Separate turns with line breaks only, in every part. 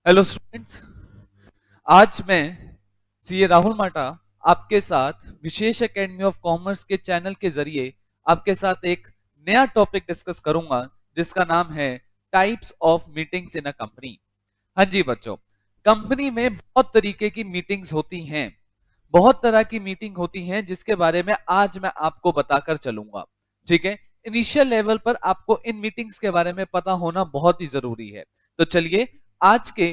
Hello students. आज मैं CA Rahul माटा आपके साथ विशेष एकेडमी ऑफ कॉमर्स के चैनल के जरिए आपके साथ एक नया टॉपिक डिस्कस करूंगा जिसका नाम है types of meetings in a company. हाँ जी बच्चों, कंपनी में बहुत तरीके की मीटिंग्स होती हैं, बहुत तरह की मीटिंग होती हैं जिसके बारे में आज मैं आपको बताकर चलूंगा। ठीक है, इनिशियल लेवल पर आपको इन मीटिंग्स के बारे में पता होना बहुत ही जरूरी है। तो चलिए, आज के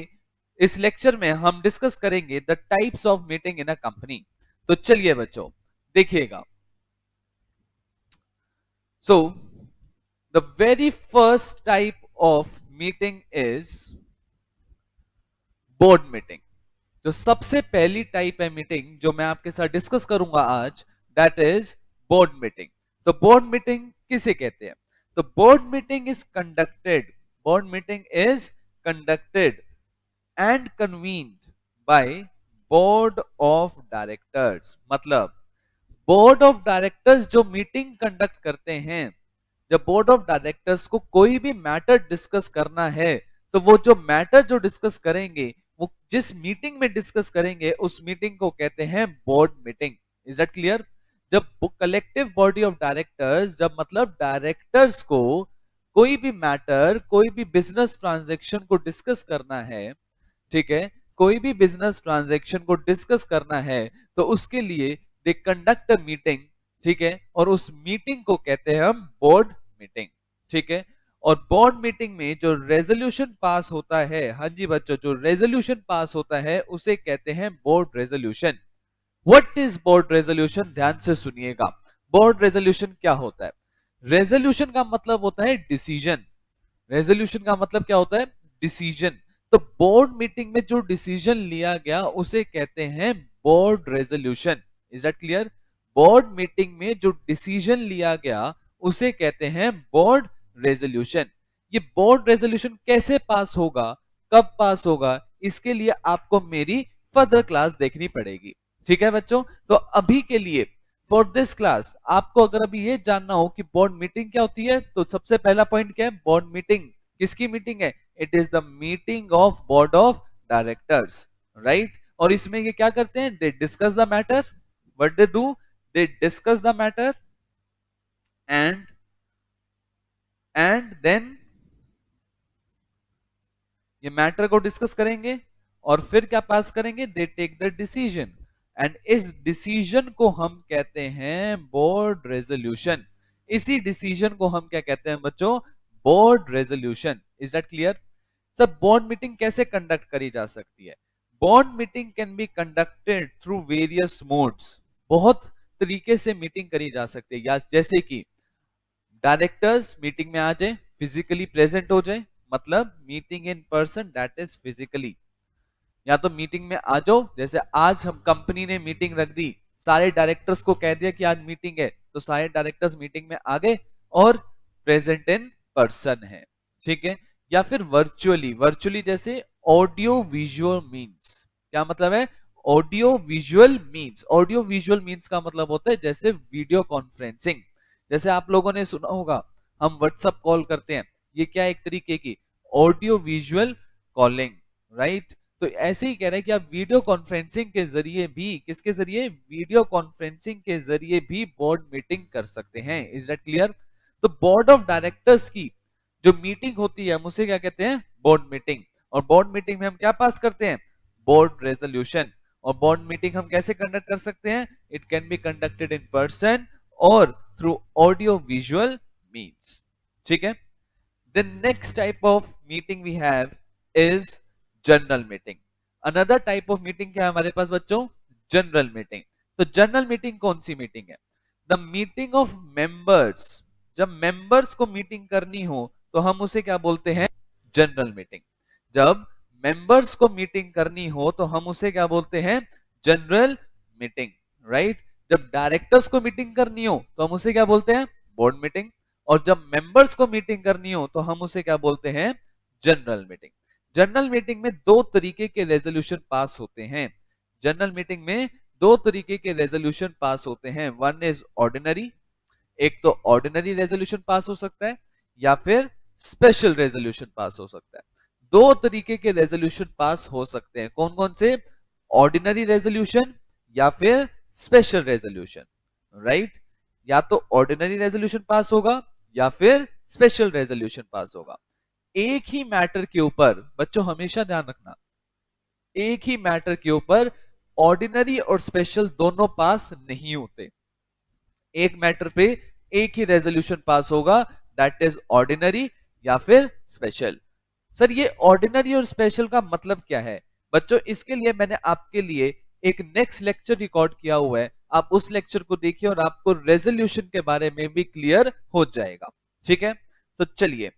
इस लेक्चर में हम डिस्कस करेंगे the types of meeting in a company. तो चलिए बच्चों, देखिएगा। So the very first type of meeting is board meeting. जो सबसे पहली टाइप है मीटिंग जो मैं आपके साथ डिस्कस करूंगा आज, दैट इज बोर्ड मीटिंग। तो बोर्ड मीटिंग किसे कहते हैं? तो board meeting is conducted and convened by board of directors. मतलब बोर्ड ऑफ डायरेक्टर्स जो मीटिंग कंडक्ट करते हैं, जब बोर्ड ऑफ डायरेक्टर्स को कोई भी मैटर डिस्कस करना है, तो वो जो मैटर जो डिस्कस करेंगे, वो जिस मीटिंग में डिस्कस करेंगे उस मीटिंग को कहते हैं board meeting. Is that clear? जब कलेक्टिव बॉडी ऑफ डायरेक्टर्स, जब मतलब डायरेक्टर्स को कोई भी मैटर, कोई भी बिजनेस ट्रांजेक्शन को डिस्कस करना है, ठीक है, कोई भी बिजनेस ट्रांजैक्शन को डिस्कस करना है, तो उसके लिए दे कंडक्ट अ मीटिंग। ठीक है, और उस मीटिंग को कहते हैं हम बोर्ड मीटिंग। ठीक है, और बोर्ड मीटिंग में जो रेजोल्यूशन पास होता है, हाँ जी बच्चों, जो रेजोल्यूशन पास होता है उसे कहते हैं board resolution. What is board resolution? ध्यान से सुनिएगा। बोर्ड रेजोल्यूशन क्या होता है? रेजोल्यूशन का मतलब होता है डिसीजन। रेजोल्यूशन का मतलब क्या होता है? डिसीजन। तो बोर्ड मीटिंग में जो डिसीजन लिया गया उसे कहते हैं board resolution. Is that clear? Board meeting में जो डिसीजन लिया गया उसे कहते हैं बोर्ड रेजोल्यूशन। ये बोर्ड रेजोल्यूशन कैसे पास होगा, कब पास होगा, इसके लिए आपको मेरी फर्दर क्लास देखनी पड़ेगी। ठीक है बच्चों, तो अभी के लिए फॉर दिस क्लास आपको अगर अभी ये जानना हो कि बोर्ड मीटिंग क्या होती है, तो सबसे पहला पॉइंट क्या है? बोर्ड मीटिंग किसकी मीटिंग है? It is the meeting of board of directors, right? और इसमें ये क्या करते हैं? They discuss the matter. What they do? They discuss the matter and then ये मैटर को डिस्कस करेंगे और फिर क्या पास करेंगे? They take the decision, and इस डिसीजन को हम कहते हैं बोर्ड रेजोल्यूशन। इसी डिसीजन को हम क्या कहते हैं बच्चों? Board resolution. Is that clear? सब बोर्ड मीटिंग कैसे कंडक्ट करी जा सकती है? Board meeting can be conducted through various modes. बहुत तरीके से मीटिंग करी जा सकती है, या जैसे कि डायरेक्टर्स मीटिंग में आ जाए, फिजिकली प्रेजेंट हो जाए, मतलब meeting in person, that is physically. या तो मीटिंग में आ जाओ, जैसे आज हम कंपनी ने मीटिंग रख दी, सारे डायरेक्टर्स को कह दिया कि आज मीटिंग है, तो सारे डायरेक्टर्स मीटिंग में आ गए और प्रेजेंट इन पर्सन है। ठीक है, या फिर वर्चुअली, जैसे ऑडियो विजुअल मीन्स। क्या मतलब है? Audio visual means, audio visual means का मतलब होता है जैसे वीडियो कॉन्फ्रेंसिंग। जैसे आप लोगों ने सुना होगा, हम व्हाट्सएप कॉल करते हैं, ये क्या एक तरीके की ऑडियो विजुअल कॉलिंग, राइट? तो ऐसे ही कह रहे हैं कि आप वीडियो कॉन्फ्रेंसिंग के जरिए भी, किसके जरिए? वीडियो कॉन्फ्रेंसिंग के जरिए भी बोर्ड मीटिंग कर सकते हैं। Is that clear? तो बोर्ड ऑफ डायरेक्टर्स की जो मीटिंग होती है हम उसे क्या कहते हैं? Board meeting. और बोर्ड मीटिंग में हम क्या पास करते हैं? Board resolution. और बोर्ड मीटिंग हम कैसे कंडक्ट कर सकते हैं? It can be conducted in person और थ्रू ऑडियो विजुअल मीन्स। ठीक है, the next type of meeting we have is general meeting. Another type of meeting क्या है हमारे पास बच्चों? General meeting. तो जनरल मीटिंग कौन सी मीटिंग है? The meeting of members. जब मेंबर्स को मीटिंग करनी हो तो हम उसे क्या बोलते हैं? General meeting. जब मेंबर्स को मीटिंग करनी हो तो हम उसे क्या बोलते हैं? General meeting, right? जब डायरेक्टर्स को मीटिंग करनी हो तो हम उसे क्या बोलते हैं? Board meeting. और जब मेंबर्स को मीटिंग करनी हो तो हम उसे क्या बोलते हैं? General meeting. जनरल मीटिंग में दो तरीके के रेजोल्यूशन पास होते हैं। जनरल मीटिंग में दो तरीके के रेजोल्यूशन पास होते हैं। वन इज ऑर्डिनरी, एक तो ऑर्डिनरी रेजोल्यूशन पास हो सकता है, या फिर स्पेशल रेजोल्यूशन पास हो सकता है। दो तरीके के रेजोल्यूशन पास हो सकते हैं, कौन कौन से? ऑर्डिनरी रेजोल्यूशन या फिर स्पेशल रेजोल्यूशन, राइट? या तो ऑर्डिनरी रेजोल्यूशन पास होगा या फिर स्पेशल रेजोल्यूशन पास होगा। एक ही मैटर के ऊपर बच्चों हमेशा ध्यान रखना, एक ही मैटर के ऊपर ऑर्डिनरी और स्पेशल दोनों पास नहीं होते। एक मैटर पे एक ही रेजोल्यूशन पास होगा, दैट इज ऑर्डिनरी या फिर स्पेशल। सर ये ऑर्डिनरी और स्पेशल का मतलब क्या है? बच्चों इसके लिए मैंने आपके लिए एक नेक्स्ट लेक्चर रिकॉर्ड किया हुआ है, आप उस लेक्चर को देखिए और आपको रेजोल्यूशन के बारे में भी क्लियर हो जाएगा, ठीक है? तो चलिए,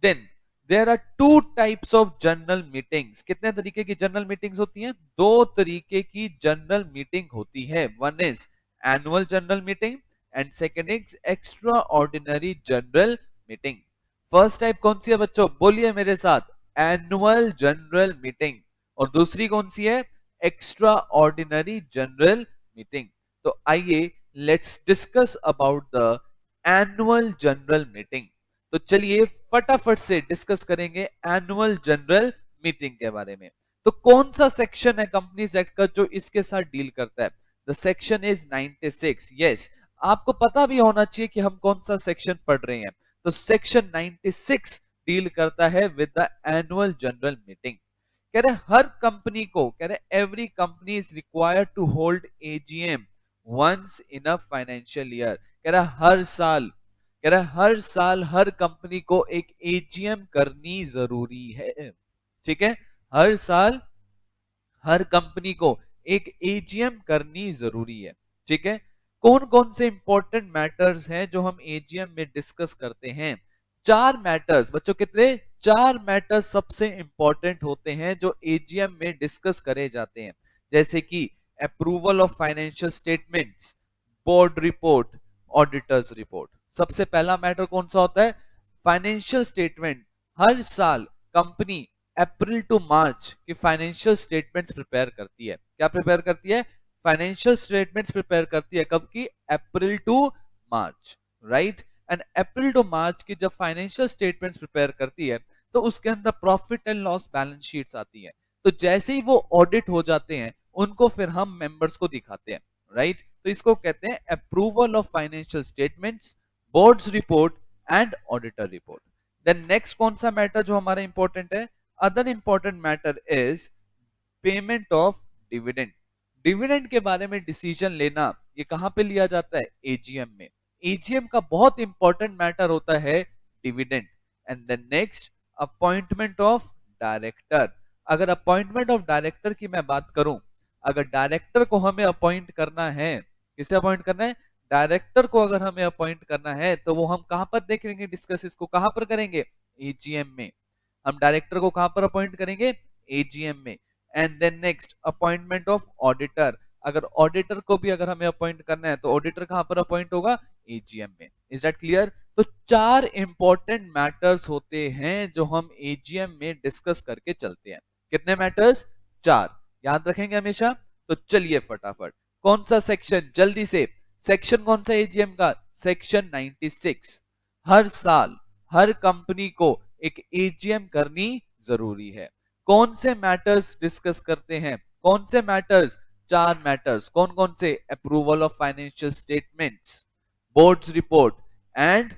then there are two types of general meetings. कितने तरीके की जनरल मीटिंग्स होती हैं? दो तरीके की जनरल मीटिंग होती है। One is annual general meeting and second is extra ordinary general meeting. First type कौन सी है बच्चों? बोलिए मेरे साथ, एनुअल जनरल मीटिंग। और दूसरी कौन सी है? Extra ordinary general meeting. तो आइए let's discuss about the annual general meeting. तो चलिए फटाफट से डिस्कस करेंगे एनुअल जनरल मीटिंग के बारे में। तो कौन सा सेक्शन है कंपनीज एक्ट का जो इसके साथ डील करता है? The section is 96। यस, आपको पता भी होना चाहिए कि हम कौन सा सेक्शन पढ़ रहे हैं। तो सेक्शन 96 डील करता है with the annual general meeting. कह रहे हर कंपनी को, कह रहे every company is required to hold AGM once in a financial year. कह रहा हर साल, कह रहा हर साल हर कंपनी को एक एजीएम करनी जरूरी है, ठीक है? हर साल हर कंपनी को एक एजीएम करनी जरूरी है, ठीक है? कौन कौन से इंपॉर्टेंट मैटर्स हैं जो हम एजीएम में डिस्कस करते हैं? चार मैटर्स बच्चों, कितने? चार मैटर्स सबसे इंपॉर्टेंट होते हैं जो एजीएम में डिस्कस करे जाते हैं, जैसे कि approval of financial statements, board report, auditors report. सबसे पहला मैटर कौन सा होता है? Financial statement. हर साल कंपनी अप्रैल टू मार्च की फाइनेंशियल स्टेटमेंट्स प्रिपेयर करती है। क्या प्रिपेयर करती है? फाइनेंशियल स्टेटमेंट्स प्रिपेयर करती है। कब की? April to March, right? And April to March की जब फाइनेंशियल स्टेटमेंट्स प्रिपेयर करती है तो उसके अंदर profit and loss balance sheets आती है। तो जैसे ही वो ऑडिट हो जाते हैं उनको फिर हम मेंबर्स को दिखाते हैं, राइट? तो इसको कहते हैं approval of financial statements, board's report and auditor report. Then next कौन सा मैटर जो हमारा इंपॉर्टेंट है? Other important matter is payment of dividend. Dividend के बारे में डिसीजन लेना ये कहां पे लिया जाता है? एजीएम में। एजीएम का बहुत इंपॉर्टेंट मैटर होता है dividend. And then next appointment of director. अगर अपॉइंटमेंट ऑफ डायरेक्टर की मैं बात करूं, अगर डायरेक्टर को हमें अपॉइंट करना है, किसे अपॉइंट करना है? डायरेक्टर को अगर हमें अपॉइंट करना है तो वो हम कहां पर देखेंगे? डिस्कस इसको कहां पर करेंगे? एजीएम में। हम डायरेक्टर को कहां पर अपॉइंट करेंगे? एजीएम में। And then next appointment of auditor. अगर ऑडिटर को भी अगर हमें अपॉइंट करना है तो ऑडिटर कहां पर अपॉइंट होगा? एजीएम में। Is that clear? तो चार इंपॉर्टेंट मैटर्स होते हैं जो हम एजीएम में डिस्कस करके चलते हैं। कितने मैटर्स? चार। याद रखेंगे हमेशा। तो चलिए फटाफट, कौन सा सेक्शन? जल्दी से, सेक्शन कौन सा एजीएम का? सेक्शन 96। हर साल हर कंपनी को एक एजीएम करनी जरूरी है। कौन से मैटर्स डिस्कस करते हैं? कौन से मैटर्स? चार मैटर्स। कौन कौन से? Approval of financial statements, board's report and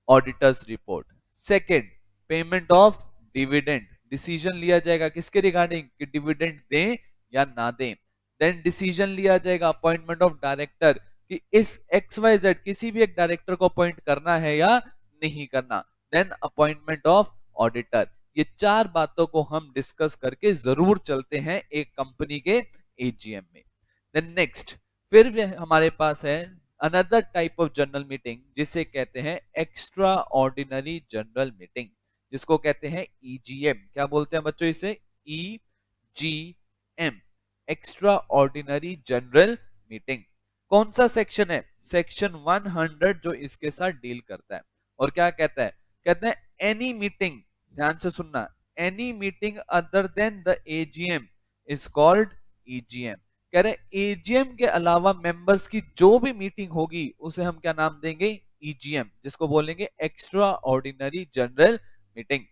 auditors report. Second, payment of dividend. Decision लिया जाएगा किसके रिगार्डिंग? कि डिविडेंड दें या ना दें। देन डिसीजन लिया जाएगा अपॉइंटमेंट ऑफ डायरेक्टर, कि इस XYZ किसी भी एक डायरेक्टर को अपॉइंट करना है या नहीं करना। Then appointment of auditor. ये चार बातों को हम डिस्कस करके जरूर चलते हैं एक कंपनी के एजीएम में। देन नेक्स्ट, फिर भी हमारे पास है another type of general meeting जिसे कहते हैं एक्स्ट्रा ऑर्डिनरी जनरल मीटिंग, जिसको कहते हैं ईजीएम। क्या बोलते हैं बच्चों इसे? EGM, extra ordinary general meeting. कौन सा सेक्शन है? सेक्शन 100 जो इसके साथ डील करता है। और क्या कहता है? कहते हैं एनी मीटिंग, ध्यान से सुनना, any meeting other then the AGM is called EGM. कह रहे एजीएम के अलावा मेंबर्स की जो भी मीटिंग होगी उसे हम क्या नाम देंगे? ईजीएम, जिसको बोलेंगे एक्स्ट्रा ऑर्डिनरी जनरल मीटिंग।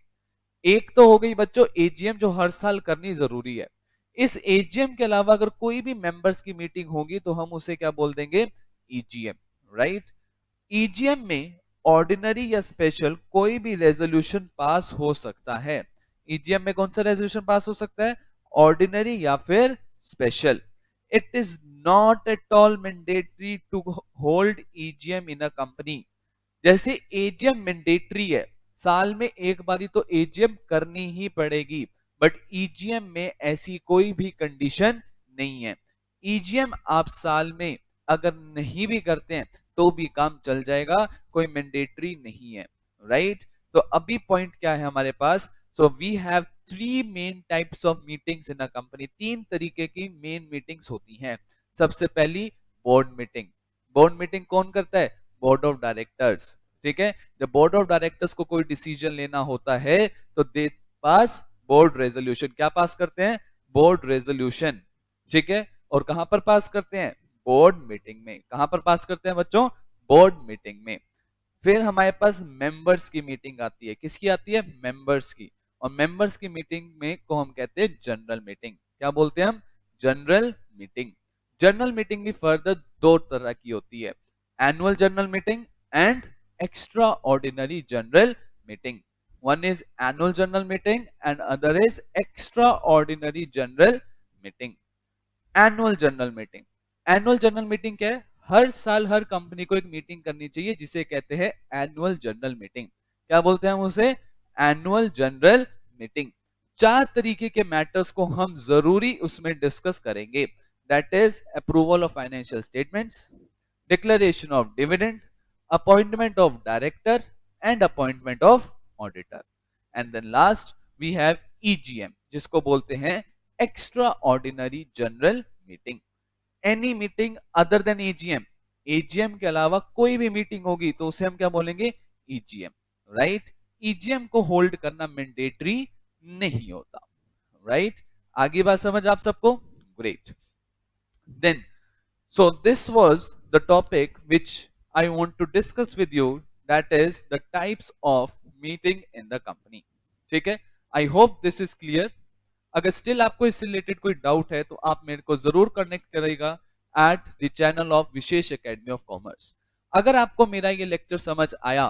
एक तो हो गई बच्चों एजीएम जो हर साल करनी जरूरी है। इस एजीएम के अलावा अगर कोई भी मेंबर्स की मीटिंग होगी तो हम उसे क्या बोल देंगे, ईजीएम, राइट। ईजीएम में ऑर्डिनरी या स्पेशल कोई भी रेजोल्यूशन पास हो सकता है। ईजीएम में कौन सा रेजोल्यूशन पास हो सकता है, ऑर्डिनरी या फिर special. It is not at all mandatory to hold EGM in a company. जैसे एजीएम मैंडेटरी है, साल में एक बारी तो एजीएम करनी ही पड़ेगी, बट ईजीएम में ऐसी कोई भी कंडीशन नहीं है। ईजीएम आप साल में अगर नहीं भी करते हैं तो भी काम चल जाएगा, कोई मैंडेटरी नहीं है, राइट। तो अभी पॉइंट क्या है हमारे पास, so we have three main types of meetings in a company. तीन तरीके की मेन मीटिंग्स होती हैं। सबसे पहली बोर्ड मीटिंग। बोर्ड मीटिंग कौन करता है, बोर्ड ऑफ डायरेक्टर्स, ठीक है। जब बोर्ड ऑफ डायरेक्टर्स को कोई डिसीजन लेना होता है तो दे पास बोर्ड रेजोल्यूशन। क्या पास करते हैं, बोर्ड रेजोल्यूशन, ठीक है। और कहां पर पास करते हैं, बोर्ड मीटिंग में। कहां पर पास करते हैं बच्चों, बोर्ड मीटिंग में। फिर हमारे पास मेंबर्स की मीटिंग आती है, किसकी आती है, मेंबर्स की। और मेंबर्स की मीटिंग में को हम कहते हैं जनरल मीटिंग। क्या बोलते हैं हम, जनरल मीटिंग। जनरल मीटिंग भी फर्दर दो तरह की होती है, annual general meeting and extra ordinary general meeting. one is annual general meeting and other is extraordinary general meeting। Annual general meeting, annual general meeting क्या है, हर साल हर कंपनी को एक मीटिंग करनी चाहिए जिसे कहते हैं एनुअल जनरल मीटिंग। क्या बोलते हैं हम उसे, एनुअल जनरल मीटिंग। चार तरीके के मैटर्स को हम जरूरी उसमें डिस्कस करेंगे, that is approval of financial statements, declaration of dividend, appointment of director and appointment of auditor. And then last we have EGM जिसको बोलते हैं extraordinary general meeting. Any meeting other than AGM, AGM के अलावा कोई भी meeting होगी तो उसे हम क्या बोलेंगे, ईजीएम, राइट। ईजीएम को होल्ड करना मैंडेटरी नहीं होता, राइट। आगे बात समझ आप सबको, great. Then so this was the topic which I want to discuss with you, that is the types of meeting in the company, ठीक है। I hope this is clear। अगर स्टिल आपको इससे रिलेटेड कोई डाउट है तो आप मेरे को जरूर कनेक्ट करेगा at the channel of Vishesh Academy of Commerce. अगर आपको मेरा ये लेक्चर समझ आया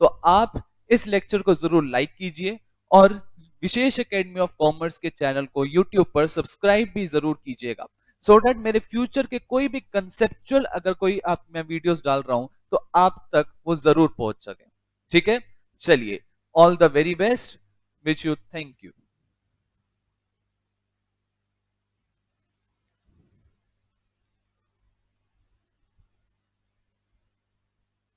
तो आप इस लेक्चर को जरूर लाइक कीजिए और विशेष एकेडमी ऑफ कॉमर्स के चैनल को यूट्यूब पर सब्सक्राइब भी जरूर कीजिएगा, सो दैट मेरे फ्यूचर के कोई भी कंसेप्चुअल अगर कोई आप मैं वीडियोस डाल रहा हूं तो आप तक वो जरूर पहुंच सके, ठीक है। चलिए, all the very best, which you, thank you.